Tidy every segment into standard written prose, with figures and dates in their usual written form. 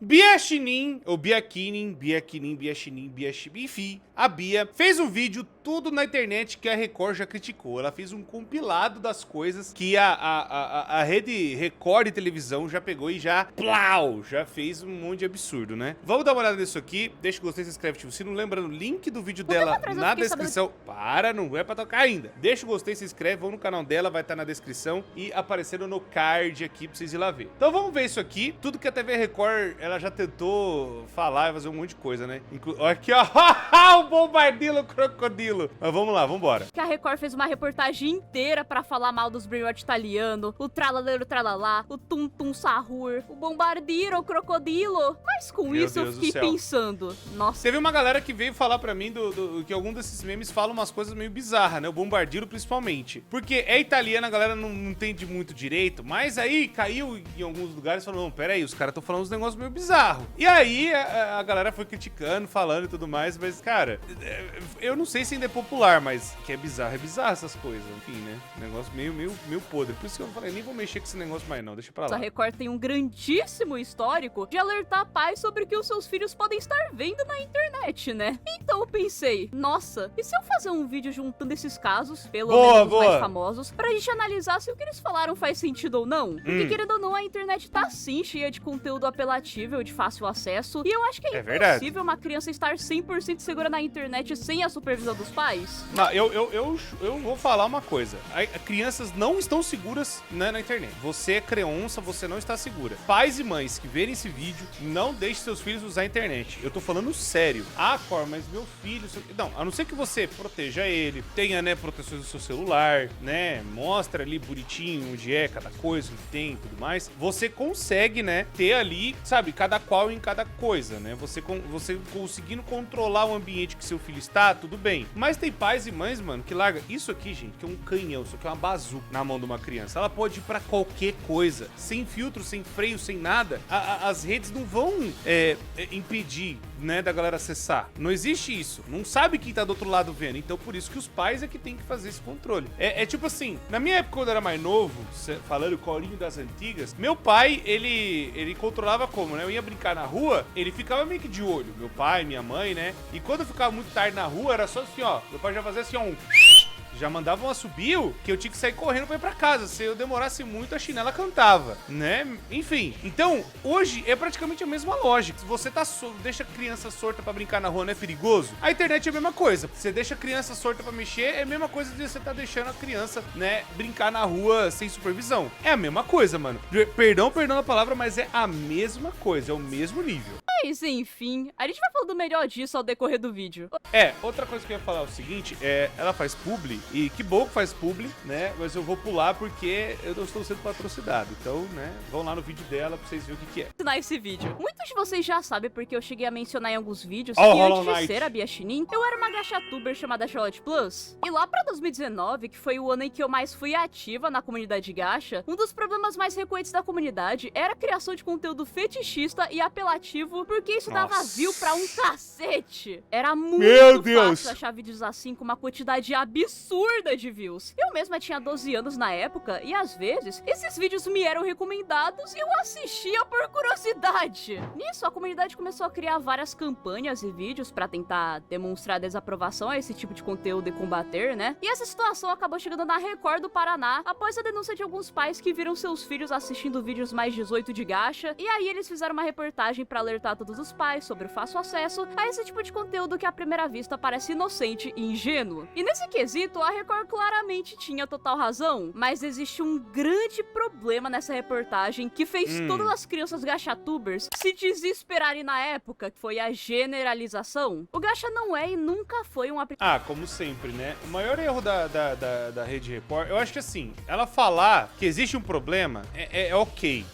Biaxinim, ou Biaquinin, enfim, a Bia fez um vídeo tudo na internet que a Record já criticou. Ela fez um compilado das coisas que a rede Record de televisão já pegou e já, plau, já fez um monte de absurdo, né? Vamos dar uma olhada nisso aqui. Deixa o gostei, se inscreve, ativa o sino. Lembrando, o link do vídeo dela na descrição. Para, não é pra tocar ainda. Deixa o gostei, se inscreve, vão no canal dela, vai estar na descrição e aparecendo no card aqui pra vocês ir lá ver. Então vamos ver isso aqui. Tudo que a TV Record, ela já tentou falar e fazer um monte de coisa, né? Aqui, ó, o bombardilo crocodilo. Mas vamos lá, vambora. Que a Record fez uma reportagem inteira pra falar mal dos brainwash italiano, o tralaleiro tralalá, o tum-tum sahur, o bombardiro, o crocodilo. Mas com isso eu fiquei pensando, nossa. Teve uma galera que veio falar pra mim que algum desses memes falam umas coisas meio bizarras, né? O bombardiro principalmente. Porque é italiano, a galera não entende muito direito, mas aí caiu em alguns lugares e falou, não, pera aí, os caras estão falando uns negócios meio bizarros. E aí a galera foi criticando, falando e tudo mais, mas, cara, eu não sei se ainda é popular, mas que é bizarro essas coisas, enfim, né? Negócio meio podre. Por isso que eu falei, nem vou mexer com esse negócio mais não, deixa pra lá. A Record tem um grandíssimo histórico de alertar pais sobre o que os seus filhos podem estar vendo na internet, né? Então eu pensei, nossa, e se eu fazer um vídeo juntando esses casos, pelo menos os mais famosos, pra gente analisar se o que eles falaram faz sentido ou não? Porque querendo ou não, a internet tá sim cheia de conteúdo apelativo e de fácil acesso, e eu acho que é impossível uma criança estar 100% segura na internet sem a supervisão dos pais. Não, eu vou falar uma coisa. Crianças não estão seguras, né, na internet. Você é criança, você não está segura. Pais e mães que verem esse vídeo, não deixem seus filhos usar a internet. Eu tô falando sério. Ah, Cor, mas meu filho... Não, a não ser que você proteja ele, tenha, né, proteções do seu celular, né, mostra ali bonitinho onde é cada coisa, o que tem e tudo mais. Você consegue, né, ter ali, sabe, cada qual em cada coisa, né? Você conseguindo controlar o ambiente que seu filho está, tudo bem. Mas tem pais e mães, mano, que larga isso aqui, gente, que é um canhão, isso aqui é uma bazuca na mão de uma criança. Ela pode ir pra qualquer coisa, sem filtro, sem freio, sem nada. As redes não vão impedir, né, da galera acessar. Não existe isso. Não sabe quem tá do outro lado vendo. Então, por isso que os pais é que tem que fazer esse controle. É tipo assim, na minha época, quando eu era mais novo, falando colinho das antigas, meu pai, ele controlava como, né? Eu ia brincar na rua, ele ficava meio que de olho. Meu pai, minha mãe, né? E quando eu ficava muito tarde na rua, era só assim, ó. Meu pai já fazia assim, ó, já mandava um assobio que eu tinha que sair correndo pra ir pra casa. Se eu demorasse muito, a chinela cantava, né? Enfim, então, hoje é praticamente a mesma lógica. Se você deixa a criança sorta pra brincar na rua, não é perigoso? A internet é a mesma coisa. Você deixa a criança sorta pra mexer, é a mesma coisa de você tá deixando a criança, né, brincar na rua sem supervisão. É a mesma coisa, mano. Perdão a palavra, mas é a mesma coisa, é o mesmo nível. Mas, enfim, a gente vai falando melhor disso ao decorrer do vídeo. Outra coisa que eu ia falar é o seguinte, ela faz publi, e que bom que faz publi, né, mas eu vou pular porque eu não estou sendo patrocinado, então, né, vão lá no vídeo dela pra vocês verem o que é. Ensinar esse vídeo. Muitos de vocês já sabem, porque eu cheguei a mencionar em alguns vídeos que antes de ser a Biaxinim, eu era uma gachatuber chamada Charlotte Plus, e lá pra 2019, que foi o ano em que eu mais fui ativa na comunidade gacha, um dos problemas mais recorrentes da comunidade era a criação de conteúdo fetichista e apelativo, porque isso dava view pra um cacete. Era muito fácil achar vídeos assim com uma quantidade absurda de views. Eu mesma tinha 12 anos na época e às vezes esses vídeos me eram recomendados e eu assistia por curiosidade. Nisso, a comunidade começou a criar várias campanhas e vídeos pra tentar demonstrar desaprovação a esse tipo de conteúdo e combater, né? E essa situação acabou chegando na Record do Paraná após a denúncia de alguns pais que viram seus filhos assistindo vídeos mais 18 de gacha, e aí eles fizeram uma reportagem pra alertar todos os pais sobre o fácil acesso a esse tipo de conteúdo que à primeira vista parece inocente e ingênuo. E nesse quesito, a Record claramente tinha total razão, mas existe um grande problema nessa reportagem que fez todas as crianças gachatubers se desesperarem na época, que foi a generalização. O gacha não é e nunca foi um aplicativo. Como sempre, né? O maior erro da Rede Record, eu acho que assim, ela falar que existe um problema é ok.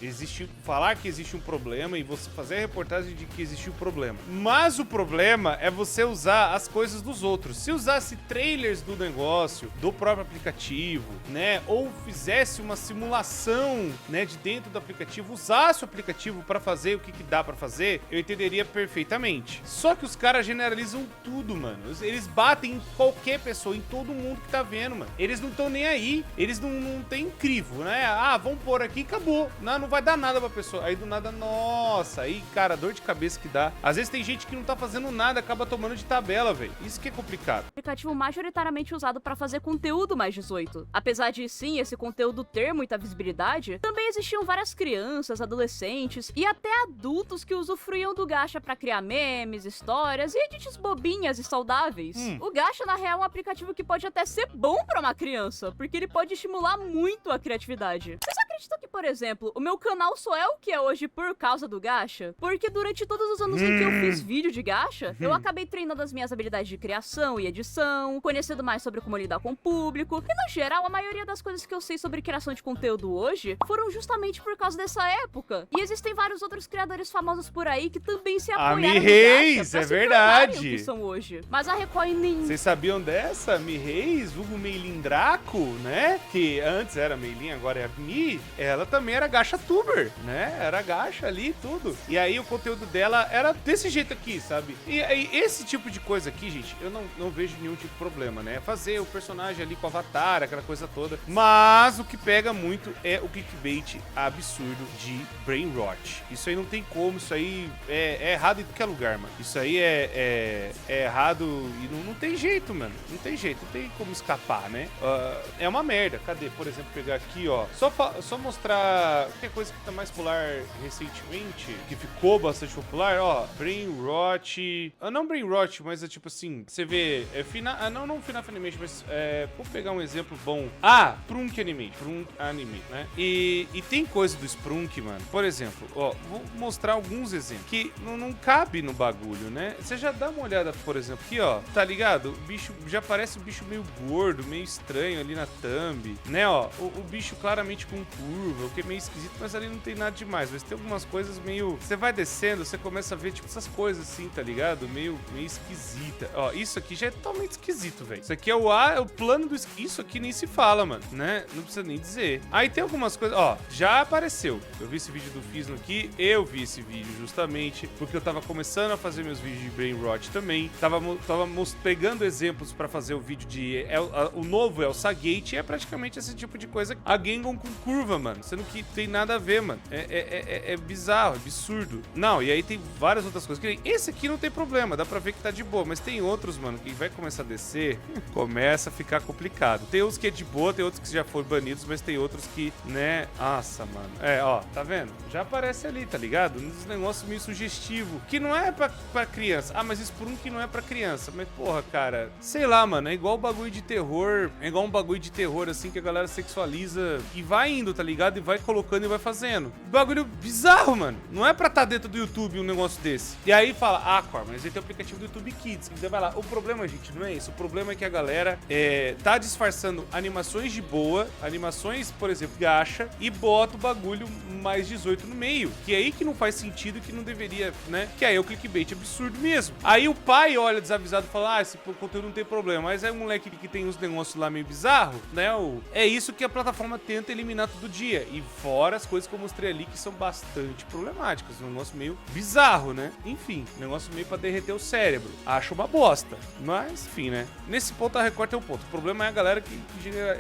Falar que existe um problema e você fazer a reportagem de que existiu problema. Mas o problema é você usar as coisas dos outros. Se usasse trailers do negócio, do próprio aplicativo, né? Ou fizesse uma simulação, né, de dentro do aplicativo, usasse o aplicativo pra fazer o que dá pra fazer, eu entenderia perfeitamente. Só que os caras generalizam tudo, mano. Eles batem em qualquer pessoa, em todo mundo que tá vendo, mano. Eles não estão nem aí. Eles não tem crivo, né? Ah, vamos pôr aqui e acabou. Não vai dar nada pra pessoa. Aí do nada, nossa. Aí, cara, dor de cabeça que dá. Às vezes tem gente que não tá fazendo nada, acaba tomando de tabela, velho. Isso que é complicado. Aplicativo majoritariamente usado pra fazer conteúdo mais 18. Apesar de, sim, esse conteúdo ter muita visibilidade, também existiam várias crianças, adolescentes e até adultos que usufruíam do gacha pra criar memes, histórias e edits bobinhas e saudáveis. O gacha, na real, é um aplicativo que pode até ser bom pra uma criança, porque ele pode estimular muito a criatividade. Vocês acreditam que, por exemplo, o meu canal só é o que é hoje por causa do gacha? Porque durante todos os anos em que eu fiz vídeo de gacha, eu acabei treinando as minhas habilidades de criação e edição, conhecendo mais sobre como lidar com o público, e no geral, a maioria das coisas que eu sei sobre criação de conteúdo hoje foram justamente por causa dessa época. E existem vários outros criadores famosos por aí que também se apoiaram no gacha pra se tornarem o que são hoje. Mas a Record nem... Vocês sabiam dessa? Mi Reis, vulgo Meilin Draco, né? Que antes era Meilin, agora é a Mi. Ela também era gacha tuber, né? Era gacha ali e tudo. E aí o conteúdo dela era desse jeito aqui, sabe? E aí esse tipo de coisa aqui, gente, eu não vejo nenhum tipo de problema, né? Fazer o personagem ali com o avatar, aquela coisa toda. Mas o que pega muito é o clickbait absurdo de brain rot. Isso aí não tem como, isso aí é errado em qualquer lugar, mano. Isso aí é errado e não tem jeito, mano. Não tem jeito, não tem como escapar, né? É uma merda. Cadê? Por exemplo, pegar aqui, ó. Só mostrar qualquer coisa que tá mais popular recentemente, que ficou bastante popular, ó. Brain rot. Não brain rot, mas é tipo assim, você vê. Não Final Animation, mas vou pegar um exemplo bom. Sprunk Anime, né? E tem coisa do Sprunk, mano. Por exemplo, ó, vou mostrar alguns exemplos que não cabe no bagulho, né? Você já dá uma olhada, por exemplo, aqui, ó. Tá ligado? O bicho já parece um bicho meio gordo, meio estranho ali na thumb, né? Ó, o bicho claramente com curva, o que é meio esquisito, mas ali não tem nada demais. Mas tem algumas coisas meio... Você vai descendo, você começa a ver, tipo, essas coisas assim, tá ligado? Meio esquisita. Ó, isso aqui já é totalmente esquisito, velho. Isso aqui é o plano do... Isso aqui nem se fala, mano, né? Não precisa nem dizer. Aí tem algumas coisas... Ó, já apareceu. Eu vi esse vídeo do Fizno aqui. Eu vi esse vídeo justamente porque eu tava começando a fazer meus vídeos de brain rot também. Tava pegando exemplos pra fazer o vídeo de... o novo Elsa Gate é praticamente esse tipo de coisa. A Gengon com curva, mano. Sendo que tem nada a ver, mano. É bizarro, é absurdo. Não, e aí tem várias outras coisas. Esse aqui não tem problema, dá pra ver que tá de boa. Mas tem outros, mano, que vai começar a descer, começa a ficar complicado. Tem uns que é de boa, tem outros que já foram banidos, mas tem outros que, né... Nossa, mano. Ó, tá vendo? Já aparece ali, tá ligado? Um negócio meio sugestivo, que não é pra criança. Mas Sprunk não é pra criança. Mas, porra, cara, sei lá, mano, é igual o bagulho de terror, um bagulho de terror, assim, que a galera sexualiza e vai indo, tá ligado? E vai colocando e vai fazendo. Bagulho bizarro, mano. Não é pra tá dentro do YouTube um negócio desse. E aí fala, Cor, mas aí tem o aplicativo do YouTube Kids. Então vai lá. O problema, gente, não é isso. O problema é que a galera tá disfarçando animações de boa, animações, por exemplo, gacha, e bota o bagulho mais 18 no meio. Que é aí que não faz sentido, que não deveria, né? Que aí é o clickbait absurdo mesmo. Aí o pai olha desavisado e fala, esse conteúdo não tem problema. Mas é um moleque que tem uns negócios lá meio bizarro, né? É isso que a plataforma tenta eliminar todo dia. E fora as coisas que eu mostrei ali que são bastante problemáticas. Um negócio meio bizarro, né? Enfim, um negócio meio pra derreter o cérebro. Acho uma bosta. Mas, enfim, né? Nesse ponto a Record tem um ponto. O problema é a galera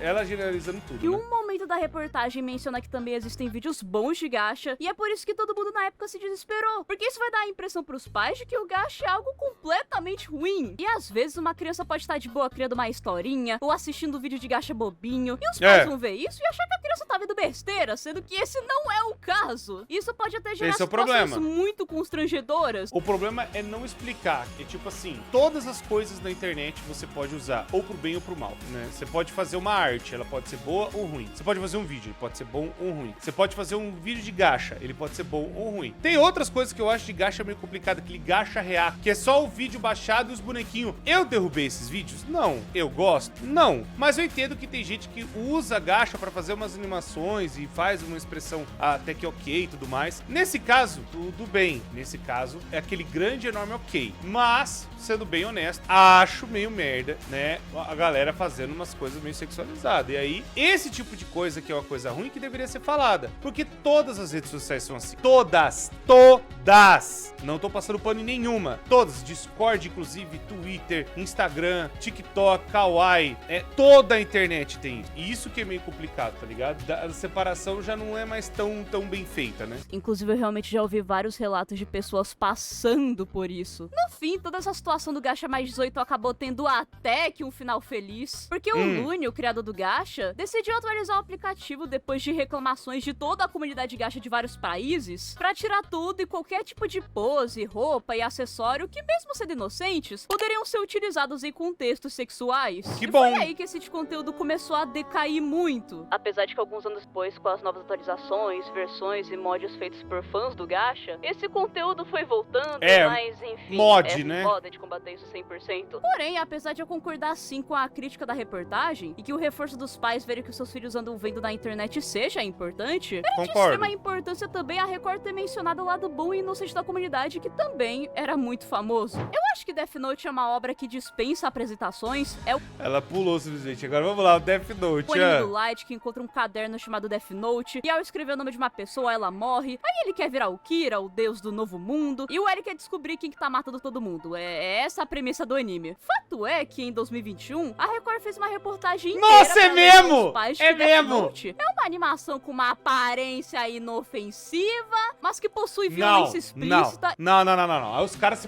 ela generalizando tudo, E né? um momento da reportagem menciona que também existem vídeos bons de gacha, e é por isso que todo mundo na época se desesperou. Porque isso vai dar a impressão pros pais de que o gacha é algo completamente ruim. E às vezes uma criança pode estar de boa criando uma historinha, ou assistindo vídeo de gacha bobinho, e os pais vão ver isso e achar que a criança tá vendo besteira, sendo que esse não é o caso. Isso pode até gerar situações muito constrangedoras. O problema é não explicar. É tipo assim, todas as coisas na internet você pode usar ou pro bem ou pro mal, né? Você pode fazer uma arte, ela pode ser boa ou ruim. Você pode pode fazer um vídeo, ele pode ser bom ou ruim. Você pode fazer um vídeo de gacha, ele pode ser bom ou ruim. Tem outras coisas que eu acho de gacha meio complicado, aquele gacha react, que é só o vídeo baixado e os bonequinhos. Eu derrubei esses vídeos? Não. Eu gosto? Não. Mas eu entendo que tem gente que usa gacha pra fazer umas animações e faz uma expressão até que ok e tudo mais. Nesse caso, tudo bem. Nesse caso, é aquele grande, enorme ok. Mas, sendo bem honesto, acho meio merda, né, a galera fazendo umas coisas meio sexualizadas. E aí, esse tipo de coisa que é uma coisa ruim que deveria ser falada. Porque todas as redes sociais são assim. Todas. Todas. Não tô passando pano em nenhuma. Todas. Discord, inclusive, Twitter, Instagram, TikTok, Kawaii. Toda a internet tem isso. E isso que é meio complicado, tá ligado? A separação já não é mais tão bem feita, né? Inclusive, eu realmente já ouvi vários relatos de pessoas passando por isso. No fim, toda essa situação do Gacha Mais 18 acabou tendo até que um final feliz. Porque o Lune, o criador do Gacha, decidiu atualizar o aplicativo depois de reclamações de toda a comunidade Gacha de vários países pra tirar tudo e qualquer tipo de pose, roupa e acessório que, mesmo sendo inocentes, poderiam ser utilizados em contextos sexuais. Que bom! E foi aí que esse tipo de conteúdo começou a decair muito. Apesar de que alguns anos depois, com as novas atualizações, versões e mods feitos por fãs do Gacha, esse conteúdo foi voltando, mas enfim, mod, né? Moda de combater isso 100%. Porém, apesar de eu concordar sim com a crítica da reportagem e que o reforço dos pais verem que os seus filhos andam vendo na internet seja importante, era de extrema importância também a Record ter mencionado o lado bom e inocente da comunidade, que também era muito famoso. Eu acho que Death Note é uma obra que dispensa apresentações. Ela pulou simplesmente. Agora vamos lá, o Death Note. O anime do Light, que encontra um caderno chamado Death Note, e ao escrever o nome de uma pessoa, ela morre. Aí ele quer virar o Kira, o deus do novo mundo, e o Eric quer descobrir quem que tá matando todo mundo. É essa a premissa do anime. Fato é que em 2021, a Record fez uma reportagem inteira. Nossa, é mesmo? É mesmo? Note. É uma animação com uma aparência inofensiva, mas que possui violência explícita. Não. Aí os caras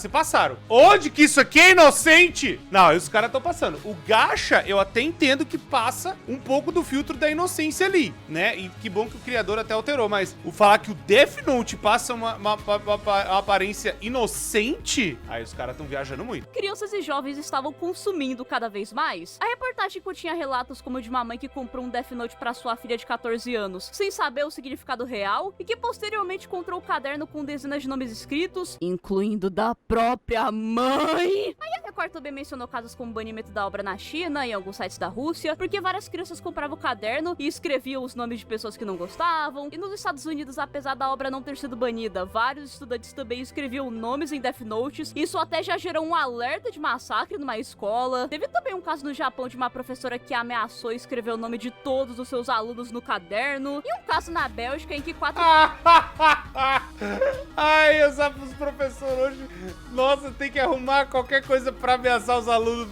se passaram. Onde que isso aqui é inocente? Não, aí os caras estão passando. O Gacha, eu até entendo que passa um pouco do filtro da inocência ali, né? E que bom que o criador até alterou, mas o falar que o Death Note passa uma aparência inocente, aí os caras estão viajando muito. Crianças e jovens estavam consumindo cada vez mais. A reportagem continha relatos como o de uma mãe que comprou um Death Note pra sua filha de 14 anos, sem saber o significado real, e que posteriormente encontrou o caderno com dezenas de nomes escritos, incluindo da própria mãe. Aí a Record também mencionou casos como o banimento da obra na China e em alguns sites da Rússia, porque várias crianças compravam o caderno e escreviam os nomes de pessoas que não gostavam. E nos Estados Unidos, apesar da obra não ter sido banida, vários estudantes também escreviam nomes em Death Notes. Isso até já gerou um alerta de massacre numa escola. Teve também um caso no Japão de uma professora que ameaçou escrever o nome de todos os seus alunos no caderno. E um caso na Bélgica em que 4... Ai, os professores hoje... Nossa, tem que arrumar qualquer coisa pra ameaçar os alunos.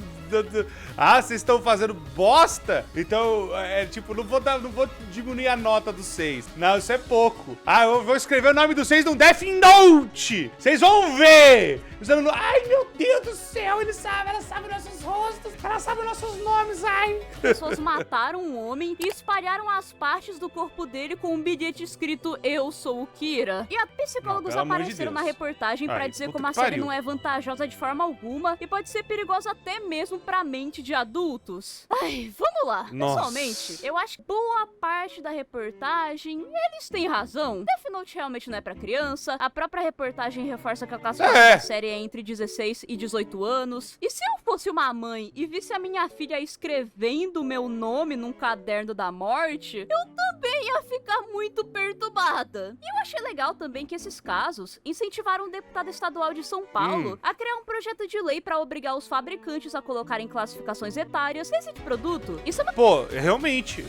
Ah, vocês estão fazendo bosta? Então, tipo, não vou diminuir a nota dos 6. Não, isso é pouco. Ah, eu vou escrever o nome dos 6 num Death Note. Vocês vão ver. Os alunos, ai, meu Deus do céu, ela sabe nossos rostos, ela sabe nossos nomes, ai. Pessoas mataram um homem e espalharam as partes do corpo dele com um bilhete escrito "Eu sou o Kira". E psicólogos apareceram na reportagem pra dizer como a série não é vantajosa de forma alguma e pode ser perigosa até mesmo pra mente de adultos. Ai, vamos lá. Nossa. Pessoalmente, eu acho que boa parte da reportagem, eles têm razão. Death Note realmente não é pra criança. A própria reportagem reforça que a classificação da série é entre 16 e 18 anos. E se eu fosse uma mãe e visse a minha filha escrevendo meu nome num caderno da morte, eu também ia ficar muito perturbada. E eu achei legal também que esses casos incentivaram um deputado estadual de São Paulo a criar um projeto de lei pra obrigar os fabricantes a colocarem classificações etárias nesse produto. Isso é uma... Pô, realmente,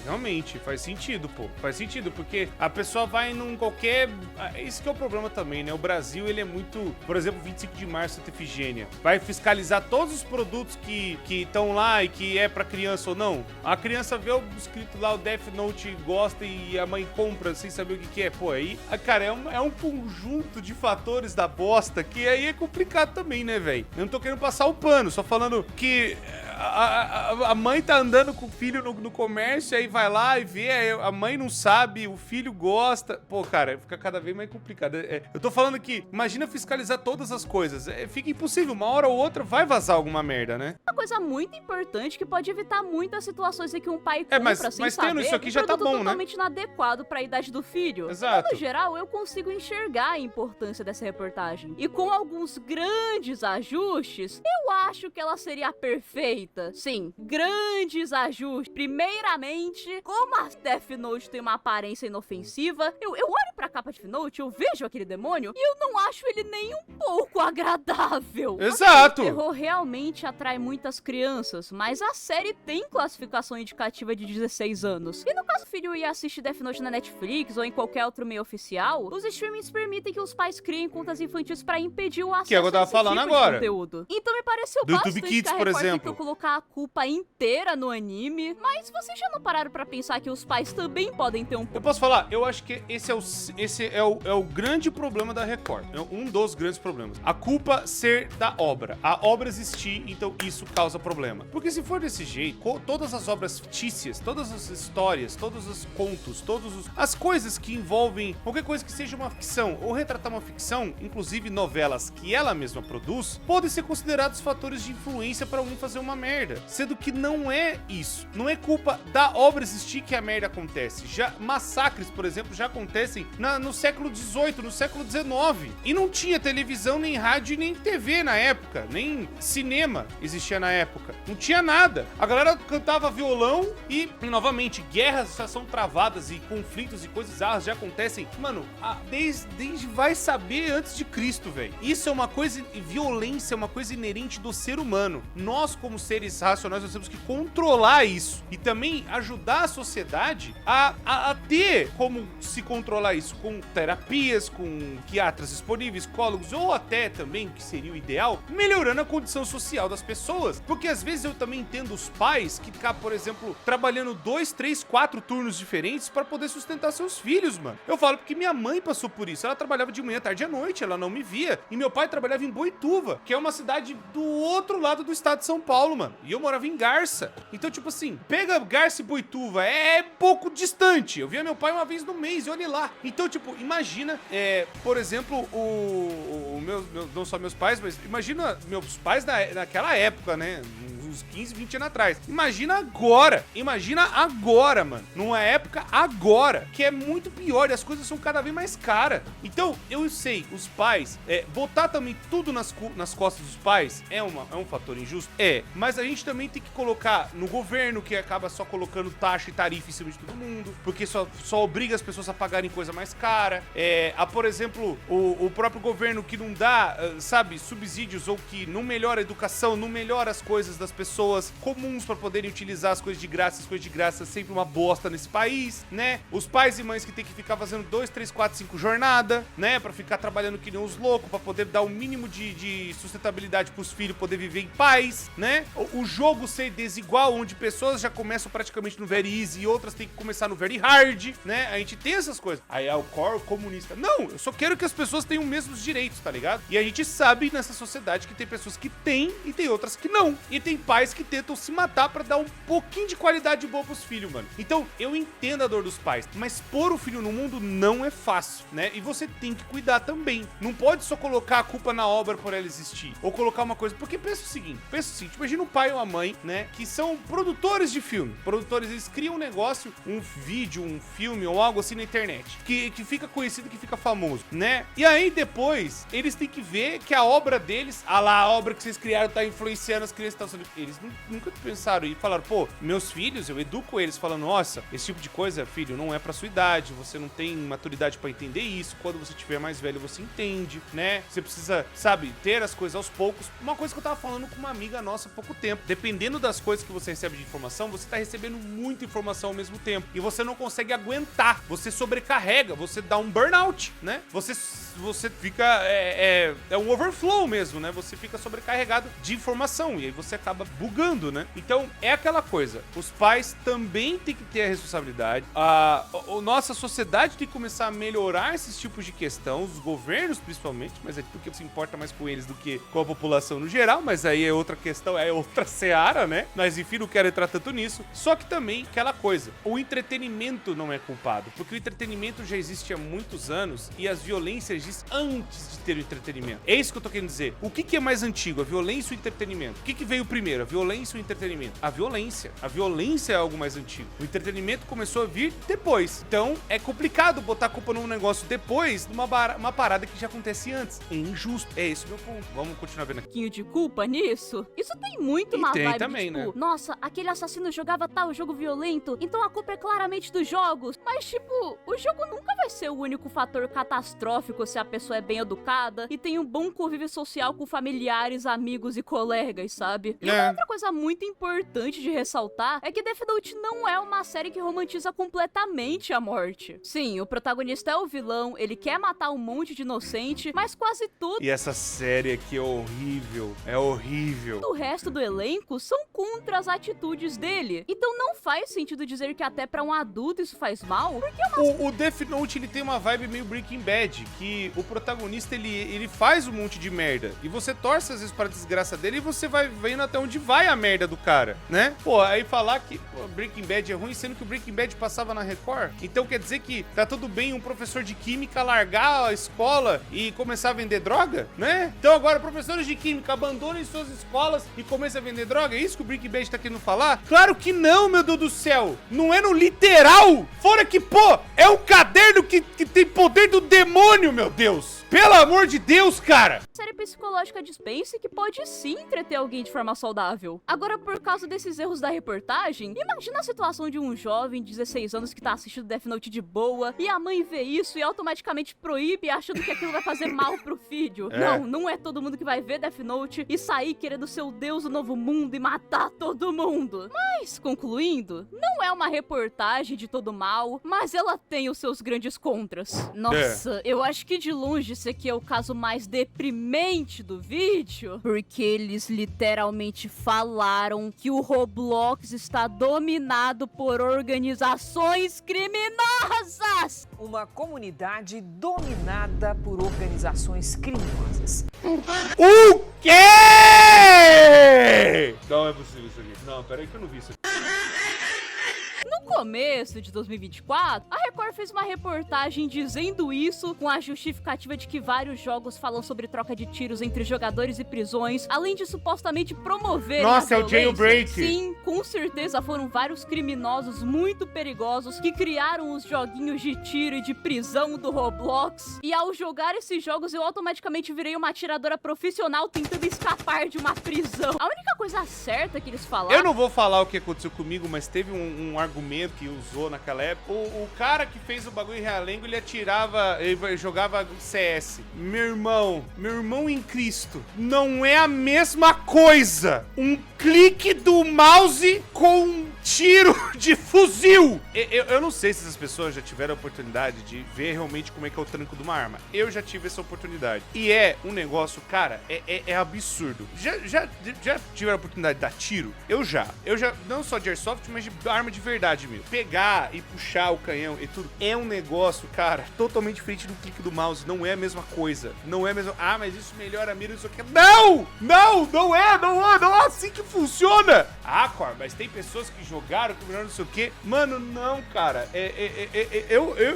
faz sentido, pô. Faz sentido, porque a pessoa vai num qualquer... Isso que é o problema também, né? O Brasil, ele é muito... Por exemplo, 25 de março, Santa Efigênia. Vai fiscalizar todos os produtos que estão lá e que é pra criança ou não. A criança vê o escrito lá, o Death Note, gosta e a mãe compra sem saber o que é. Pô, aí, cara, é um conjunto de fatores da bosta que aí é complicado também, né, velho? Eu não tô querendo passar o pano, só falando que... A mãe tá andando com o filho no comércio, aí vai lá e vê, a mãe não sabe, o filho gosta. Pô, cara, fica cada vez mais complicado. Eu tô falando que, imagina fiscalizar todas as coisas. Fica impossível, uma hora ou outra vai vazar alguma merda, né? coisa muito importante que pode evitar muitas situações em que um pai compra sem saber tendo isso aqui já um tá produto bom, né? totalmente inadequado para a idade do filho. Exato. No geral, eu consigo enxergar a importância dessa reportagem. E com alguns grandes ajustes, eu acho que ela seria perfeita. Sim, grandes ajustes. Primeiramente, como a Death Note tem uma aparência inofensiva, eu olho pra capa de Death Note, eu vejo aquele demônio e eu não acho ele nem um pouco agradável. Exato. O terror realmente atrai muitas crianças, mas a série tem classificação indicativa de 16 anos. E no caso o filho ir assistir Death Note na Netflix ou em qualquer outro meio oficial, os streamings permitem que os pais criem contas infantis pra impedir o acesso Que é o que eu tava falando agora. conteúdo. Então me pareceu Do YouTube bastante Kids, que a por Record exemplo. tentou colocar a culpa inteira no anime, mas vocês já não pararam pra pensar que os pais também podem ter um Eu pouco... posso falar, eu acho que esse é o grande problema da Record. É um dos grandes problemas. A culpa ser da obra. A obra existir, então isso causa problema. Porque se for desse jeito, todas as obras fictícias, todas as histórias, todos os contos, as coisas que envolvem qualquer coisa que seja uma ficção ou retratar uma ficção, inclusive novelas que ela mesma produz, podem ser considerados fatores de influência para alguém fazer uma merda. Sendo que não é isso. Não é culpa da obra existir que a merda acontece. Já massacres, por exemplo, já acontecem no século XVIII, no século XIX. E não tinha televisão, nem rádio, nem TV na época. Nem cinema existia na época. Não tinha nada. A galera cantava violão e novamente, guerras já são travadas e conflitos e coisas bizarras já acontecem. Mano, desde vai saber antes de Cristo, velho. Isso é uma coisa, violência é uma coisa inerente do ser humano. Nós, como seres racionais, nós temos que controlar isso. E também ajudar a sociedade a ter como se controlar isso. Com terapias, com psiquiatras disponíveis, psicólogos, ou até também, o que seria o ideal, melhorando a condição social das pessoas. Porque às vezes eu também entendo os pais que ficam, por exemplo, trabalhando 2, 3, 4 turnos diferentes para poder sustentar seus filhos, mano. Eu falo porque minha mãe passou por isso. Ela trabalhava de manhã, tarde e à noite, ela não me via. E meu pai trabalhava em Boituva, que é uma cidade do outro lado do estado de São Paulo, mano. E eu morava em Garça. Então, tipo assim, pega Garça e Boituva, é pouco distante. Eu via meu pai uma vez no mês, e olha lá. Então, tipo, imagina, por exemplo, não só meus pais, mas imagina meus pais naquela época, né? Uns 15, 20 anos atrás. Imagina agora, mano. Numa época agora, que é muito pior e as coisas são cada vez mais caras. Então, eu sei, os pais, botar também tudo nas costas dos pais é um fator injusto? É. Mas a gente também tem que colocar no governo, que acaba só colocando taxa e tarifa em cima de todo mundo, porque só obriga as pessoas a pagarem coisa mais cara. Por exemplo, o próprio governo que não dá, sabe, subsídios ou que não melhora a educação, não melhora as coisas das pessoas comuns para poderem utilizar as coisas de graça é sempre uma bosta nesse país, né? Os pais e mães que tem que ficar fazendo 2, 3, 4, 5 jornadas, né? Pra ficar trabalhando que nem uns loucos, pra poder dar o mínimo de sustentabilidade pros filhos poder viver em paz, né? O jogo ser desigual, onde pessoas já começam praticamente no very easy e outras têm que começar no very hard, né? A gente tem essas coisas. Aí é o core comunista. Não, eu só quero que as pessoas tenham os mesmos direitos, tá ligado? E a gente sabe nessa sociedade que tem pessoas que têm e tem outras que não. E tem pais que tentam se matar pra dar um pouquinho de qualidade boa pros filhos, mano. Então, eu entendo a dor dos pais, mas pôr o filho no mundo não é fácil, né? E você tem que cuidar também. Não pode só colocar a culpa na obra por ela existir. Ou colocar uma coisa... Porque pensa o seguinte, imagina um pai ou uma mãe, né? Que são produtores de filme. Produtores, eles criam um negócio, um vídeo, um filme ou algo assim na internet. Que fica conhecido, que fica famoso, né? E aí, depois, eles têm que ver que a obra deles... a obra que vocês criaram tá influenciando as crianças. Eles nunca pensaram e falaram, pô, meus filhos, eu educo eles falando, nossa, esse tipo de coisa, filho, não é pra sua idade, você não tem maturidade pra entender isso, quando você tiver mais velho você entende, né? Você precisa, sabe, ter as coisas aos poucos. Uma coisa que eu tava falando com uma amiga nossa há pouco tempo, dependendo das coisas que você recebe de informação, você tá recebendo muita informação ao mesmo tempo, e você não consegue aguentar, você sobrecarrega, você dá um burnout, né? Você fica, é um overflow mesmo, né? Você fica sobrecarregado de informação, e aí você acaba bugando, né? Então, é aquela coisa, os pais também têm que ter a responsabilidade, a nossa sociedade tem que começar a melhorar esses tipos de questão, os governos principalmente, mas é porque se importa mais com eles do que com a população no geral, mas aí é outra questão, é outra seara, né? Mas enfim, não quero entrar tanto nisso. Só que também, aquela coisa, o entretenimento não é culpado, porque o entretenimento já existe há muitos anos e as violências existe antes de ter o entretenimento. É isso que eu tô querendo dizer. O que é mais antigo, a violência ou o entretenimento? O que veio primeiro, a violência ou o entretenimento? A violência. A violência é algo mais antigo. O entretenimento começou a vir depois. Então, é complicado botar a culpa num negócio depois, numa uma parada que já acontece antes. É injusto. É esse o meu ponto. Vamos continuar vendo aqui. Um pouquinho de culpa nisso? Isso tem muito uma tem vibe também, de, tipo, né? Nossa, aquele assassino jogava tal jogo violento, então a culpa é claramente dos jogos. Mas, tipo, o jogo nunca vai ser o único fator catastrófico se a pessoa é bem educada e tem um bom convívio social com familiares, amigos e colegas, sabe? E uma outra coisa muito importante de ressaltar é que Death Note não é uma série que romantiza completamente a morte. Sim, o protagonista é o vilão, ele quer matar um monte de inocente, mas quase tudo E essa série aqui é horrível. É horrível. o resto do elenco são contra as atitudes dele. Então não faz sentido dizer que até pra um adulto isso faz mal, porque O Death Note, ele tem uma vibe meio Breaking Bad, que o protagonista, ele faz um monte de merda. E você torce às vezes para a desgraça dele e você vai vendo até onde vai a merda do cara, né? Pô, aí falar que Breaking Bad é ruim, sendo que o Breaking Bad passava na Record. Então quer dizer que tá tudo bem um professor de química largar a escola e começar a vender droga, né? Então agora professores de química abandonem suas escolas e comecem a vender droga? É isso que o Breaking Bad tá querendo falar? Claro que não, meu Deus do céu! Não é no literal! Fora que, pô, é um caderno que tem poder do demônio, meu Deus! Pelo amor de Deus, cara! série psicológica dispense que pode sim entreter alguém de forma saudável. Agora, por causa desses erros da reportagem, imagina a situação de um jovem de 16 anos que tá assistindo Death Note de boa e a mãe vê isso e automaticamente proíbe achando que aquilo vai fazer mal pro filho. Não é todo mundo que vai ver Death Note e sair querendo ser o deus do novo mundo e matar todo mundo. Mas, concluindo, não é uma reportagem de todo mal, mas ela tem os seus grandes contras. Nossa, eu acho que de longe esse aqui é o caso mais deprimente do vídeo, porque eles literalmente falaram que o Roblox está dominado por organizações criminosas. Uma comunidade dominada por organizações criminosas. O quê? Não é possível isso aqui. Não, peraí que eu não vi isso aqui. No começo de 2024, a Record fez uma reportagem dizendo isso, com a justificativa de que vários jogos falam sobre troca de tiros entre jogadores e prisões, além de supostamente promover a Nossa, é o jailbreak. Sim, com certeza foram vários criminosos muito perigosos que criaram os joguinhos de tiro e de prisão do Roblox. E ao jogar esses jogos, eu automaticamente virei uma atiradora profissional tentando escapar de uma prisão. A única coisa certa que eles falaram... Eu não vou falar o que aconteceu comigo, mas teve um argumento que usou naquela época. O cara que fez o bagulho em Realengo, ele atirava, ele jogava CS. Meu irmão em Cristo, não é a mesma coisa um clique do mouse com um tiro de fuzil. Eu não sei se essas pessoas já tiveram a oportunidade de ver realmente como é que é o tranco de uma arma. Eu já tive essa oportunidade. E é um negócio, cara, é absurdo. Já tiveram a oportunidade de dar tiro? Eu já, não só de airsoft, mas de arma de verdade mesmo. Pegar e puxar o canhão e tudo. É um negócio, cara, totalmente diferente do clique do mouse. Não é a mesma coisa. Não é a mesma... Ah, mas isso melhora a mira, isso aqui. Não é assim que funciona. Ah, Cor, mas tem pessoas que jogaram, que melhoraram não sei o quê. Mano, não, cara.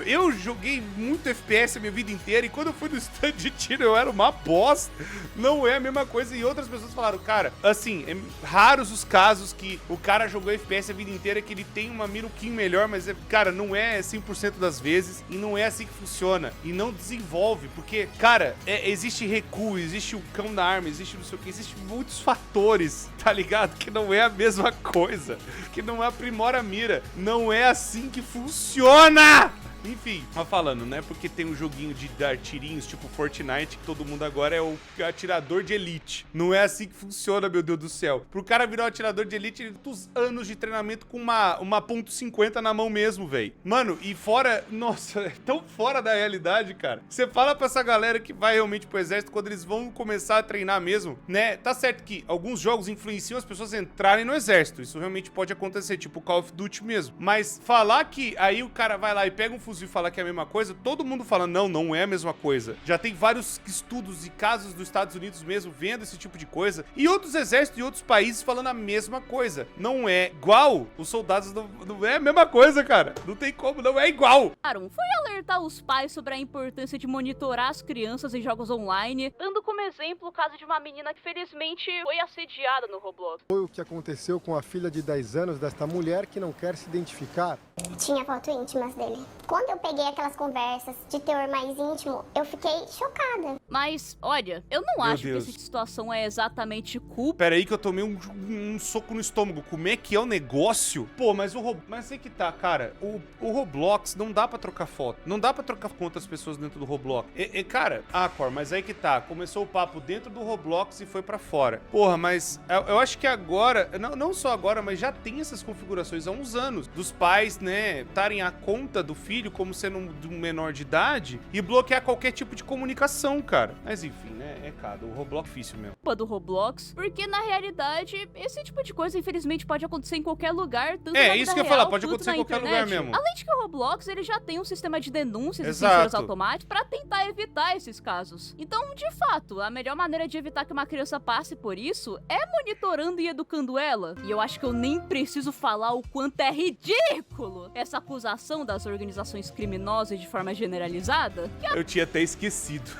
Eu joguei muito FPS a minha vida inteira e quando eu fui no stand de tiro eu era uma bosta. Não é a mesma coisa. E outras pessoas falaram, cara, assim, é raros os casos que o cara jogou FPS a vida inteira que ele tem uma mira um pouquinho melhor, mas, cara, não é 100% das vezes e não é assim que funciona. E não desenvolve, porque, cara, existe recuo, existe o cão da arma, existe não sei o que, existe muitos fatores, tá ligado? Que não é a mesma coisa, que não aprimora a mira. Não é assim que funciona! Enfim, mas falando, né? Porque tem um joguinho de dar tirinhos, tipo Fortnite, que todo mundo agora é o atirador de elite. Não é assim que funciona, meu Deus do céu. Pro cara virar um atirador de elite, ele tem uns anos de treinamento com uma .50 na mão mesmo, velho. Mano, e fora... Nossa, é tão fora da realidade, cara. Você fala pra essa galera que vai realmente pro exército, quando eles vão começar a treinar mesmo, né? Tá certo que alguns jogos influenciam as pessoas a entrarem no exército. Isso realmente pode acontecer, tipo Call of Duty mesmo. Mas falar que aí o cara vai lá e pega um fuzil confuso em falar que é a mesma coisa, todo mundo fala, não é a mesma coisa. Já tem vários estudos e casos dos Estados Unidos mesmo vendo esse tipo de coisa, e outros exércitos de outros países falando a mesma coisa. Não é igual, os soldados não é a mesma coisa, cara. Não tem como, não é igual. Foi alertar os pais sobre a importância de monitorar as crianças em jogos online, dando como exemplo o caso de uma menina que felizmente foi assediada no Roblox. Foi o que aconteceu com a filha de 10 anos desta mulher que não quer se identificar. Tinha foto íntimas dele. Quando eu peguei aquelas conversas de teor mais íntimo, eu fiquei chocada. Mas, olha, eu não acho que essa situação é exatamente culpa. Pera aí que eu tomei um soco no estômago. Como é que é o negócio? Pô, mas mas aí que tá, cara. O Roblox não dá pra trocar foto. Não dá pra trocar com outras pessoas dentro do Roblox. Cara, Cor, mas aí que tá. Começou o papo dentro do Roblox e foi pra fora. Porra, mas eu acho que agora, não só agora, mas já tem essas configurações há uns anos. Dos pais, né, estarem à conta do filho como sendo um menor de idade e bloquear qualquer tipo de comunicação, cara. Mas enfim, né, cara, o Roblox é difícil mesmo. Do Roblox, porque na realidade, esse tipo de coisa, infelizmente, pode acontecer em qualquer lugar, tanto É, na isso vida que eu ia real, falar, pode quanto acontecer na em qualquer internet. lugar mesmo. Além de que o Roblox, ele já tem um sistema de denúncias Exato. e censuras automáticas pra tentar evitar esses casos. Então, de fato, a melhor maneira de evitar que uma criança passe por isso é monitorando e educando ela. E eu acho que eu nem preciso falar o quanto é ridículo essa acusação das organizações criminosas de forma generalizada. Eu tinha até esquecido.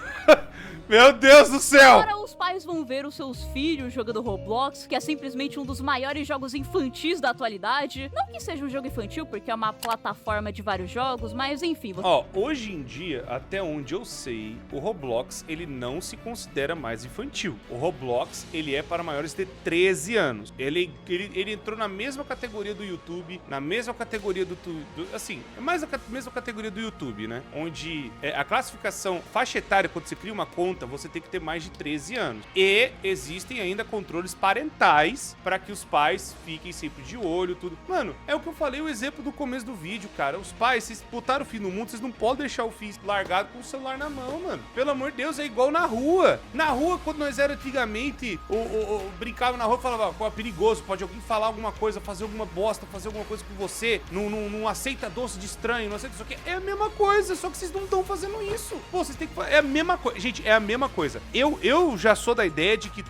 Meu Deus do céu! Agora os pais vão ver os seus filhos jogando Roblox, que é simplesmente um dos maiores jogos infantis da atualidade. Não que seja um jogo infantil, porque é uma plataforma de vários jogos, mas enfim. Hoje em dia, até onde eu sei, o Roblox, ele não se considera mais infantil. O Roblox, ele é para maiores de 13 anos. Ele entrou na mesma categoria do YouTube, na mesma categoria assim, é mais a mesma categoria do YouTube, né? Onde a classificação faixa etária, quando você cria uma conta, você tem que ter mais de 13 anos. E existem ainda controles parentais para que os pais fiquem sempre de olho, tudo. Mano, é o que eu falei, o exemplo do começo do vídeo, cara. Os pais, vocês botaram o filho no mundo, vocês não podem deixar o filho largado com o celular na mão, mano. Pelo amor de Deus, é igual na rua. Na rua, quando nós era antigamente, brincava na rua, falava, é perigoso, pode alguém falar alguma coisa, fazer alguma bosta, fazer alguma coisa com você, não aceita doce de estranho, não aceita isso aqui. É a mesma coisa, só que vocês não estão fazendo isso. Pô, vocês têm que fazer. É a mesma coisa. Gente, é a mesma coisa. Eu já sou da ideia de que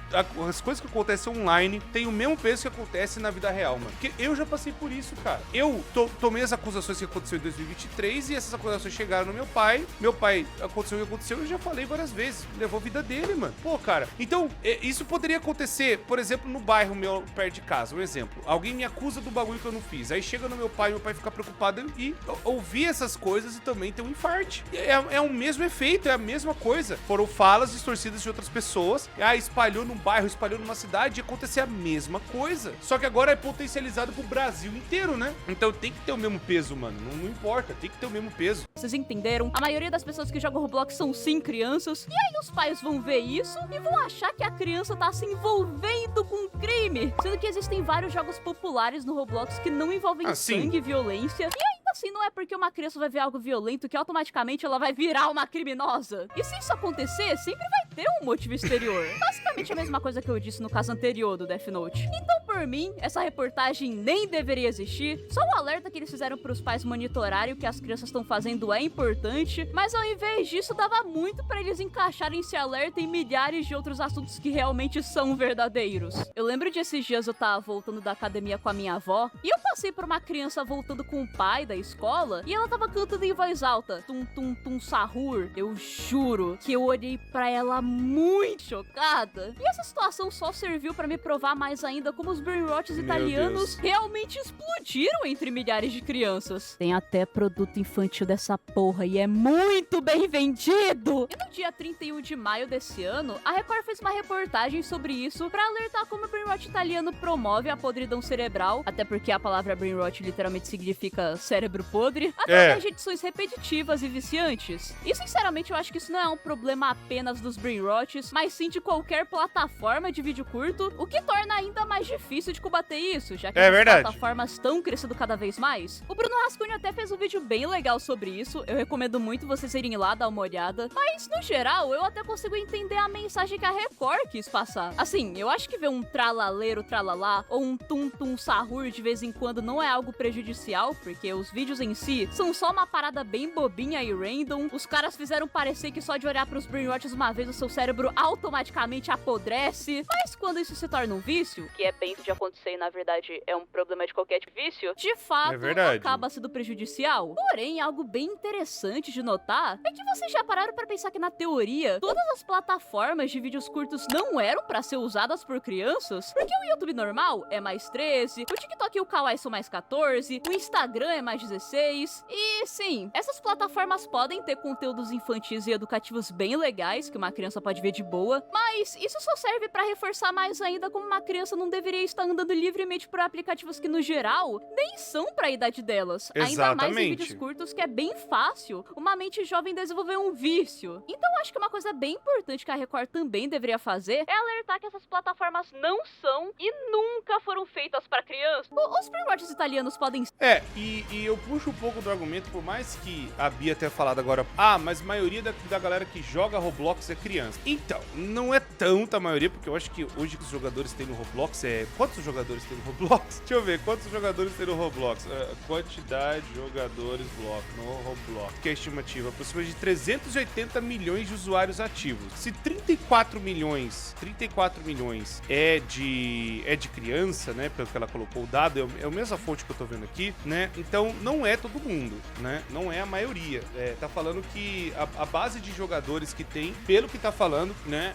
as coisas que acontecem online têm o mesmo peso que acontece na vida real, mano. Porque eu já passei por isso, cara. Eu tomei as acusações que aconteceu em 2023 e essas acusações chegaram no meu pai. Meu pai aconteceu o que aconteceu, eu já falei várias vezes. Levou a vida dele, mano. Pô, cara. Então, isso poderia acontecer, por exemplo, no bairro meu, perto de casa. Um exemplo. Alguém me acusa do bagulho que eu não fiz. Aí chega no meu pai fica preocupado e ouvir essas coisas e também ter um infarte. É o mesmo efeito, é a mesma coisa. Foram falas distorcidas de outras pessoas. Espalhou num bairro, espalhou numa cidade e acontecer a mesma coisa. Só que agora é potencializado pro Brasil inteiro, né? Então tem que ter o mesmo peso, mano. Não importa, tem que ter o mesmo peso. Vocês entenderam? A maioria das pessoas que jogam Roblox são sim crianças. E aí os pais vão ver isso e vão achar que a criança tá se envolvendo com crime. Sendo que existem vários jogos populares no Roblox que não envolvem sangue e violência. E ainda assim, não é porque uma criança vai ver algo violento que automaticamente ela vai virar uma criminosa. E se isso acontecer, sempre vai ter um motivo exterior. Basicamente a mesma coisa que eu disse no caso anterior do Death Note. Então, por mim, essa reportagem nem deveria existir. Só o alerta que eles fizeram pros pais monitorarem o que as crianças estão fazendo é importante, mas ao invés disso, dava muito pra eles encaixarem esse alerta em milhares de outros assuntos que realmente são verdadeiros. Eu lembro de esses dias eu tava voltando da academia com a minha avó, e eu passei por uma criança voltando com o pai da escola, e ela tava cantando em voz alta, tum tum tum sahur. Eu juro que eu olhei pra ela muito chocada. E essa situação só serviu pra me provar mais ainda como os brainrots italianos realmente explodiram entre milhares de crianças. Tem até produto infantil dessa porra e é muito bem vendido! E no dia 31 de maio desse ano, a Record fez uma reportagem sobre isso pra alertar como o brainrot italiano promove a podridão cerebral, até porque a palavra brainrot literalmente significa cérebro podre, através de edições repetitivas e viciantes. E sinceramente eu acho que isso não é um problema apenas dos brainrots, mas sim de qualquer plataforma de vídeo curto, o que torna ainda mais difícil difícil de combater isso, já que É as verdade. plataformas estão crescendo cada vez mais. O Bruno Rascunho até fez um vídeo bem legal sobre isso, eu recomendo muito vocês irem lá dar uma olhada. Mas, no geral, eu até consigo entender a mensagem que a Record quis passar. Assim, eu acho que ver um tralaleiro tralalá ou um tum-tum sahur de vez em quando não é algo prejudicial, porque os vídeos em si são só uma parada bem bobinha e random. Os caras fizeram parecer que só de olhar pros brainwatches uma vez o seu cérebro automaticamente apodrece. Mas quando isso se torna um vício, que é bem de acontecer e na verdade é um problema de qualquer vício, de fato acaba sendo prejudicial. Porém, algo bem interessante de notar é que vocês já pararam pra pensar que na teoria, todas as plataformas de vídeos curtos não eram pra ser usadas por crianças? Porque o YouTube normal é mais 13, o TikTok e o Kawaii são mais 14, o Instagram é mais 16. E sim, essas plataformas podem ter conteúdos infantis e educativos bem legais, que uma criança pode ver de boa, mas isso só serve pra reforçar mais ainda como uma criança não deveria estar andando livremente por aplicativos que, no geral, nem são pra idade delas. Ainda mais em vídeos curtos, que é bem fácil uma mente jovem desenvolver um vício. Então acho que uma coisa bem importante que a Record também deveria fazer é alertar que essas plataformas não são e nunca foram feitas pra crianças. Os primórdios italianos podem... E eu puxo um pouco do argumento, por mais que a Bia tenha falado agora, mas a maioria da galera que joga Roblox é criança. Então, não é tanta maioria, porque eu acho que hoje que os jogadores têm no Roblox quantos jogadores tem no Roblox? Deixa eu ver, quantos jogadores tem no Roblox? Quantidade de jogadores no Roblox. Que é a estimativa, aproximadamente de 380 milhões de usuários ativos. Se 34 milhões é de criança, né? Pelo que ela colocou o dado, é a mesma fonte que eu tô vendo aqui, né? Então, não é todo mundo, né? Não é a maioria. Tá falando que a base de jogadores que tem, pelo que tá falando, né?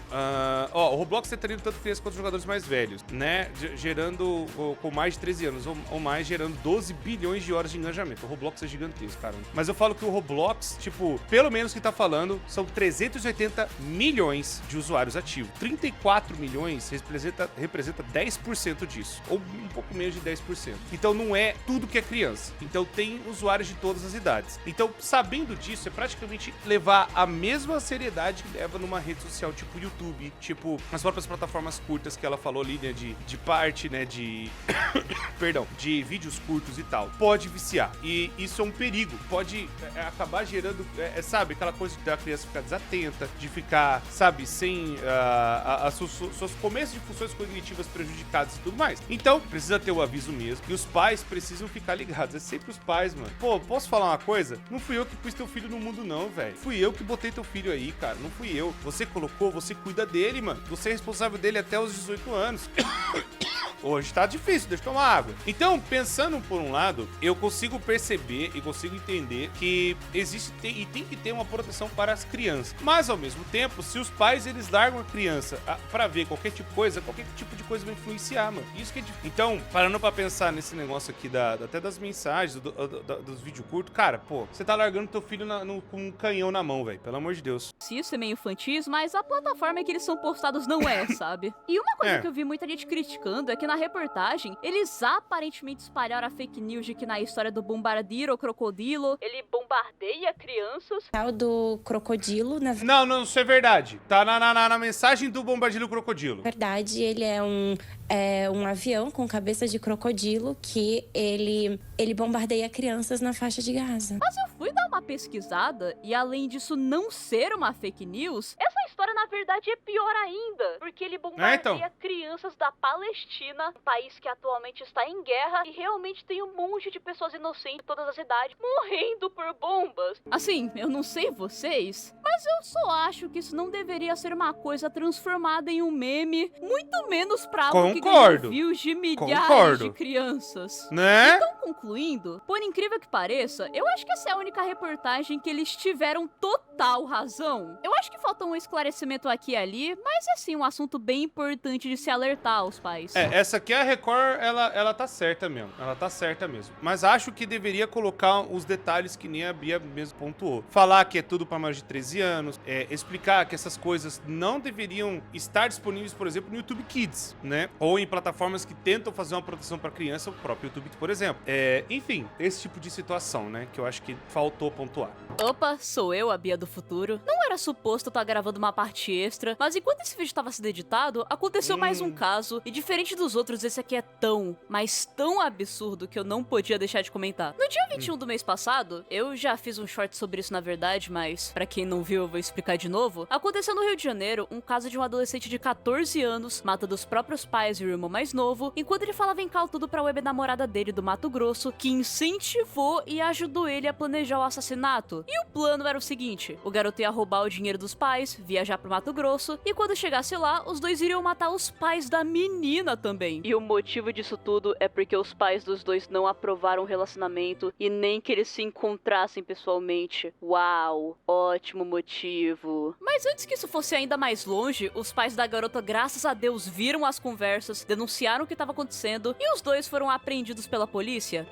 O Roblox tá tendo tanto crianças quanto jogadores mais velhos, né? Gerando, com mais de 13 anos ou mais, gerando 12 bilhões de horas de engajamento. O Roblox é gigantesco, cara. Mas eu falo que o Roblox, tipo, pelo menos que tá falando, são 380 milhões de usuários ativos. 34 milhões representa 10% disso, ou um pouco menos de 10%. Então não é tudo que é criança. Então tem usuários de todas as idades. Então, sabendo disso, é praticamente levar a mesma seriedade que leva numa rede social tipo YouTube, tipo as próprias plataformas curtas que ela falou ali, né, de parte, né, de perdão, de vídeos curtos e tal. Pode viciar. E isso é um perigo. Pode acabar gerando, sabe, aquela coisa da criança ficar desatenta, de ficar, sabe, sem seus começos de funções cognitivas prejudicadas e tudo mais. Então, precisa ter o aviso mesmo. E os pais precisam ficar ligados. É sempre os pais, mano. Pô, posso falar uma coisa? Não fui eu que pus teu filho no mundo, não, velho. Fui eu que botei teu filho aí, cara. Não fui eu. Você colocou, você cuida dele, mano. Você é responsável dele até os 18 anos. Hoje tá difícil, deixa eu tomar água. Então, pensando por um lado, eu consigo perceber e consigo entender que existe e tem que ter uma proteção para as crianças. Mas, ao mesmo tempo, se os pais, eles largam a criança pra ver qualquer tipo de coisa vai influenciar, mano. Isso que é difícil. Então, parando pra pensar nesse negócio aqui, até das mensagens, dos vídeos curtos, cara, pô, você tá largando teu filho com um canhão na mão, velho. Pelo amor de Deus. Isso é meio infantis, mas a plataforma em que eles são postados não é, sabe? E uma coisa que eu vi muita gente criticando é que na reportagem, eles aparentemente espalharam a fake news de que na história do Bombardiro Crocodilo, ele bombardeia crianças. Tal do crocodilo, na Não, isso é verdade. Tá na mensagem do Bombardiro Crocodilo. verdade, ele é um avião com cabeça de crocodilo que ele bombardeia crianças na faixa de Gaza. Mas eu fui dar uma pesquisada e, além disso não ser uma fake news, essa história na verdade é pior ainda, porque ele bombardeia crianças da Palestina, um país que atualmente está em guerra e realmente tem um monte de pessoas inocentes de todas as idades morrendo por bombas. Assim, eu não sei vocês, mas eu só acho que isso não deveria ser uma coisa transformada em um meme, muito menos pra algo que ganha views de milhares de crianças. Né? Então, concluindo, por incrível que pareça, eu acho que essa é a única reportagem que eles tiveram total razão. Eu acho que falta um esclarecimento aqui e ali, mas é sim um assunto bem importante de se alertar aos pais. Essa aqui a Record, ela tá certa mesmo. Ela tá certa mesmo. Mas acho que deveria colocar os detalhes que nem a Bia mesmo pontuou. Falar que é tudo pra mais de 13 anos, explicar que essas coisas não deveriam estar disponíveis, por exemplo, no YouTube Kids, né? Ou em plataformas que tentam fazer uma proteção pra criança, o próprio YouTube, por exemplo. Enfim, esse tipo de situação, né? Que eu acho que faltou pontuar. Opa, sou eu, a Bia do futuro. Não era suposto eu estar gravando uma parte parte extra, mas enquanto esse vídeo tava sendo editado, aconteceu mais um caso, e diferente dos outros, esse aqui é tão, mas tão absurdo que eu não podia deixar de comentar. No dia 21 do mês passado, eu já fiz um short sobre isso na verdade, mas pra quem não viu eu vou explicar de novo, aconteceu no Rio de Janeiro um caso de um adolescente de 14 anos, matando os próprios pais e o irmão mais novo, enquanto ele falava em cal tudo pra web namorada dele do Mato Grosso, que incentivou e ajudou ele a planejar o assassinato. E o plano era o seguinte, o garoto ia roubar o dinheiro dos pais, viajar pro Mato Grosso, e quando chegasse lá, os dois iriam matar os pais da menina também. E o motivo disso tudo é porque os pais dos dois não aprovaram o relacionamento e nem que eles se encontrassem pessoalmente. Uau, ótimo motivo. Mas antes que isso fosse ainda mais longe, os pais da garota, graças a Deus, viram as conversas, denunciaram o que estava acontecendo e os dois foram apreendidos pela polícia.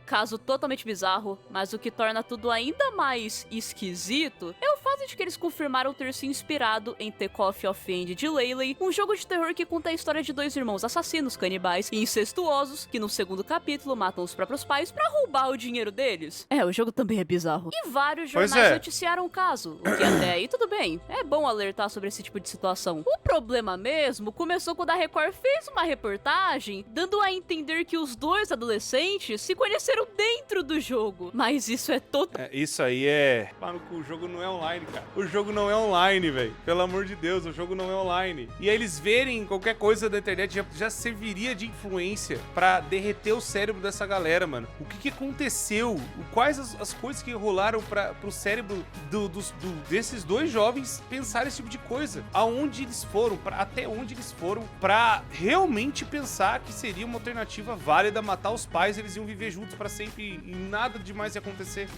Caso totalmente bizarro, mas o que torna tudo ainda mais esquisito é o fato de que eles confirmaram ter se inspirado em The Coffee of End de Laylee, um jogo de terror que conta a história de dois irmãos assassinos, canibais e incestuosos que no segundo capítulo matam os próprios pais pra roubar o dinheiro deles. O jogo também é bizarro. E vários jornais noticiaram o caso, o que até aí tudo bem, é bom alertar sobre esse tipo de situação. O problema mesmo começou quando a Record fez uma reportagem dando a entender que os dois adolescentes se conheceram dentro do jogo. Mas isso é total... Isso aí é... Mano, o jogo não é online, cara. O jogo não é online, velho. Pelo amor de Deus, o jogo não é online. E aí eles verem qualquer coisa da internet já serviria de influência pra derreter o cérebro dessa galera, mano. O que aconteceu? Quais as coisas que rolaram pro cérebro desses dois jovens pensar esse tipo de coisa? Aonde eles foram? Até onde eles foram pra realmente pensar que seria uma alternativa válida matar os pais e eles iam viver juntos pra sempre e nada demais ia acontecer?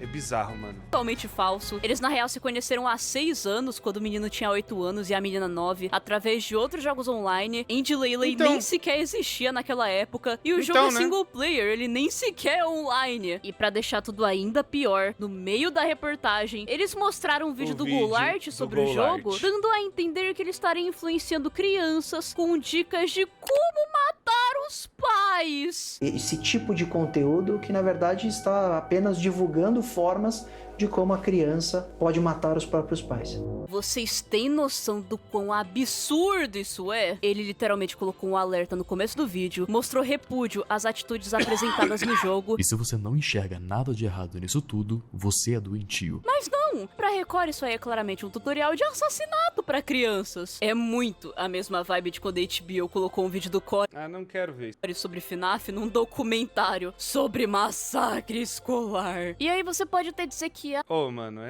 É bizarro, mano. Totalmente falso. Eles na real se conheceram há 6 anos, quando o menino tinha 8 anos e a menina 9, através de outros jogos online. End Laylee nem sequer existia naquela época e o jogo é single player, ele nem sequer é online. E pra deixar tudo ainda pior, no meio da reportagem, eles mostraram um vídeo do Goulart sobre o jogo, dando a entender que ele estaria influenciando crianças com dicas de como matar os pais. Esse tipo de conteúdo que na verdade está apenas divulgando formas de como a criança pode matar os próprios pais. Vocês têm noção do quão absurdo isso é? Ele literalmente colocou um alerta no começo do vídeo, mostrou repúdio às atitudes apresentadas no jogo. E se você não enxerga nada de errado nisso tudo, você é doentio. Mas não! Pra Record isso aí é claramente um tutorial de assassinato pra crianças. É muito a mesma vibe de quando a HBO colocou um vídeo do Core não quero ver sobre FNAF num documentário sobre massacre escolar. E aí você pode até dizer que mano,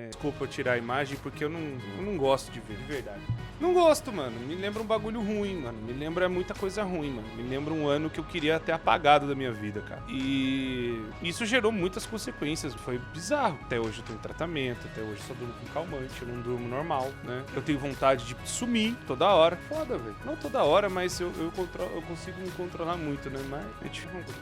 desculpa eu tirar a imagem porque eu não gosto de ver, de verdade. Não gosto, mano. Me lembra um bagulho ruim, mano. Me lembra muita coisa ruim, mano. Me lembra um ano que eu queria ter apagado da minha vida, cara. E isso gerou muitas consequências. Foi bizarro. Até hoje eu tô em tratamento, até hoje eu só durmo com calmante, eu não durmo normal, né? Eu tenho vontade de sumir toda hora. Foda, velho. Não toda hora, mas eu consigo me controlar muito, né? Mas é difícil,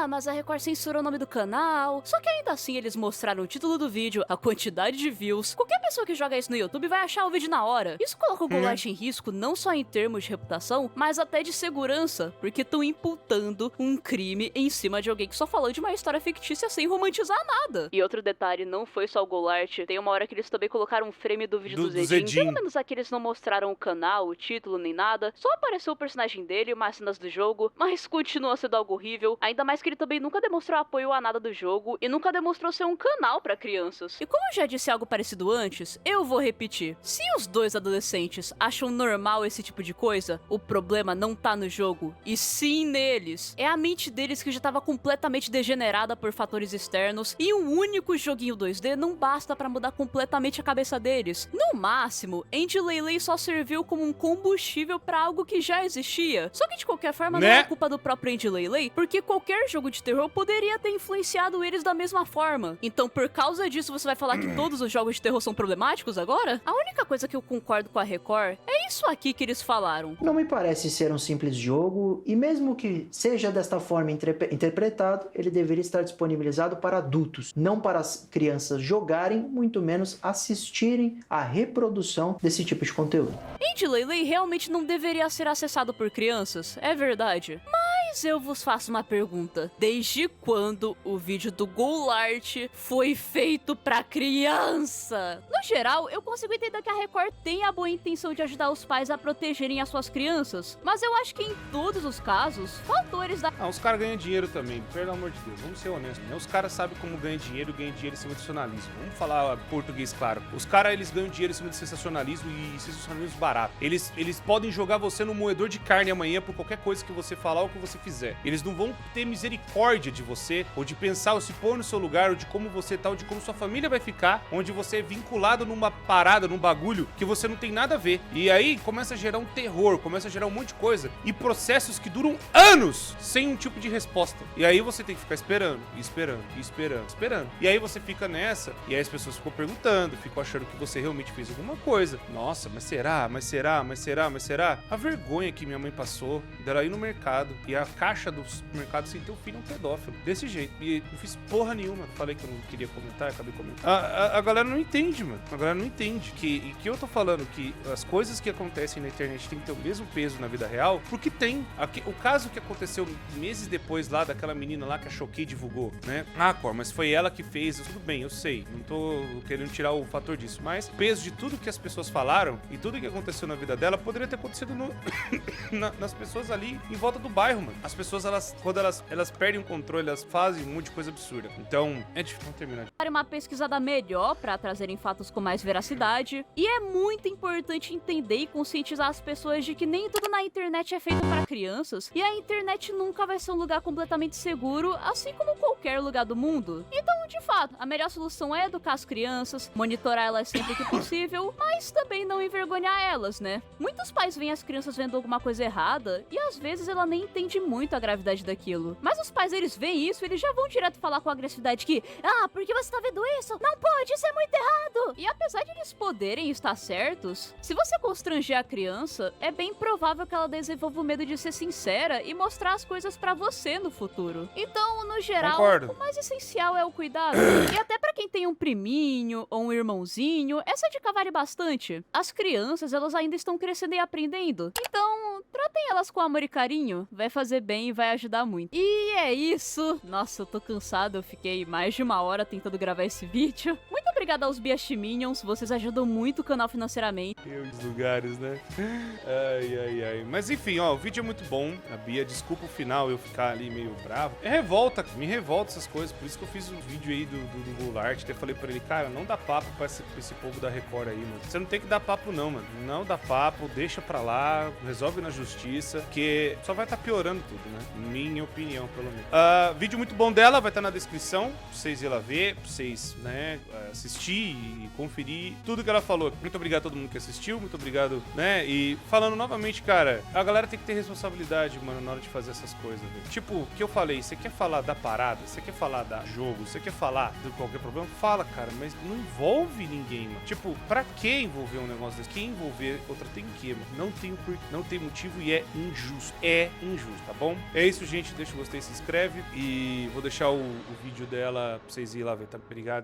mas a Record censurou o nome do canal. Só que ainda assim eles mostraram o título do vídeo, a quantidade de views. Qualquer pessoa que joga isso no YouTube vai achar o vídeo na hora. Isso coloca o Goulart em risco não só em termos de reputação, mas até de segurança, porque estão imputando um crime em cima de alguém que só falou de uma história fictícia sem romantizar nada. E outro detalhe, não foi só o Goulart, tem uma hora que eles também colocaram um frame do vídeo do Zedin. Pelo menos aqui eles não mostraram o canal, o título, nem nada. Só apareceu o personagem dele, umas cenas do jogo, mas continua sendo algo horrível, ainda mais que ele também nunca demonstrou apoio a nada do jogo e nunca demonstrou ser um canal pra crianças. E como eu já disse algo parecido antes, eu vou repetir. Se os dois adolescentes acham normal esse tipo de coisa, o problema não tá no jogo, e sim neles. É a mente deles que já tava completamente degenerada por fatores externos, e um único joguinho 2D não basta pra mudar completamente a cabeça deles. No máximo, End Laylee só serviu como um combustível pra algo que já existia. Só que de qualquer forma não é culpa do próprio End Laylee, porque qualquer jogo de terror poderia ter influenciado eles da mesma forma. Então por causa disso você vai falar que todos os jogos de terror são problemáticos agora? A única coisa que eu concordo com a Record é isso aqui que eles falaram. Não me parece ser um simples jogo, e mesmo que seja desta forma interpretado, ele deveria estar disponibilizado para adultos, não para as crianças jogarem, muito menos assistirem à reprodução desse tipo de conteúdo. End Laylee realmente não deveria ser acessado por crianças, é verdade. Mas Mas eu vos faço uma pergunta. Desde quando o vídeo do Goulart foi feito pra criança? No geral, eu consigo entender que a Record tem a boa intenção de ajudar os pais a protegerem as suas crianças, mas eu acho que em todos os casos, fatores da... Os caras ganham dinheiro também, pelo amor de Deus, vamos ser honestos, né? Os caras sabem como ganhar dinheiro em cima de sensacionalismo. Vamos falar português claro. Os caras, eles ganham dinheiro em cima de sensacionalismo e sensacionalismo barato. Eles podem jogar você no moedor de carne amanhã por qualquer coisa que você falar ou que você fizer. Eles não vão ter misericórdia de você, ou de pensar, ou se pôr no seu lugar, ou de como você tá, ou de como sua família vai ficar, onde você é vinculado numa parada, num bagulho que você não tem nada a ver. E aí começa a gerar um terror, começa a gerar um monte de coisa e processos que duram anos sem um tipo de resposta. E aí você tem que ficar esperando. E aí você fica nessa, e aí as pessoas ficam perguntando, ficam achando que você realmente fez alguma coisa. Nossa, mas será? A vergonha que minha mãe passou dela ir no mercado e a caixa do supermercado sem ter o filho é um pedófilo. Desse jeito. E não fiz porra nenhuma. Falei que eu não queria comentar, acabei comentando. A galera não entende, mano. A galera não entende que eu tô falando que as coisas que acontecem na internet tem que ter o mesmo peso na vida real, porque tem. O caso que aconteceu meses depois lá, daquela menina lá que a Choquei divulgou, né? Cor, mas foi ela que fez. Tudo bem, eu sei. Não tô querendo tirar o fator disso, mas o peso de tudo que as pessoas falaram e tudo que aconteceu na vida dela poderia ter acontecido nas pessoas ali em volta do bairro, mano. As pessoas, quando elas perdem o controle, elas fazem um monte de coisa absurda. Então, é difícil. Vamos terminar. Uma pesquisada melhor para trazerem fatos com mais veracidade. E é muito importante entender e conscientizar as pessoas de que nem tudo na internet é feito para crianças. E a internet nunca vai ser um lugar completamente seguro, assim como qualquer lugar do mundo. Então, de fato, a melhor solução é educar as crianças, monitorar elas sempre que possível, mas também não envergonhar elas, né? Muitos pais veem as crianças vendo alguma coisa errada e às vezes ela nem entende muito a gravidade daquilo. Mas os pais, eles veem isso e eles já vão direto falar com agressividade que porque você tá vendo isso? Não pode, isso é muito errado! E apesar de eles poderem estar certos, se você constranger a criança, é bem provável que ela desenvolva o medo de ser sincera e mostrar as coisas pra você no futuro. Então, no geral, Concordo. O mais essencial é o cuidado. E até pra quem tem um priminho ou um irmãozinho, essa dica vale bastante. As crianças, elas ainda estão crescendo e aprendendo. Então, tratem elas com amor e carinho. Vai fazer bem e vai ajudar muito. E é isso. Nossa, eu tô cansado. Eu fiquei mais de uma hora tentando gravar esse vídeo. Muito obrigada aos Biachiminions. Vocês ajudam muito o canal financeiramente. E os lugares, né? Ai. Mas enfim, ó, o vídeo é muito bom. A Bia, desculpa o final eu ficar ali meio bravo. Me revolta essas coisas. Por isso que eu fiz um vídeo aí do Goulart. Até falei pra ele, cara, não dá papo pra esse povo da Record aí, mano. Você não tem que dar papo não, mano. Não dá papo, deixa pra lá, resolve na justiça, que só vai estar piorando tudo, né? Minha opinião, pelo menos. Vídeo muito bom dela, vai estar na descrição, pra vocês ir lá ver, pra vocês, né, assistir e conferir tudo que ela falou. Muito obrigado a todo mundo que assistiu, muito obrigado, né? E falando novamente, cara, a galera tem que ter responsabilidade, mano, na hora de fazer essas coisas, velho. Tipo, o que eu falei, você quer falar da parada, você quer falar da jogo, você quer falar de qualquer problema, fala, cara, mas não envolve ninguém, mano. Tipo, pra que envolver um negócio desse? Quem envolver outra tem que, mano. Não tem motivo e é injusto. É injusto, tá bom? É isso, gente. Deixa o gostei, se inscreve e vou deixar o vídeo dela pra vocês irem lá ver, tá? Obrigado.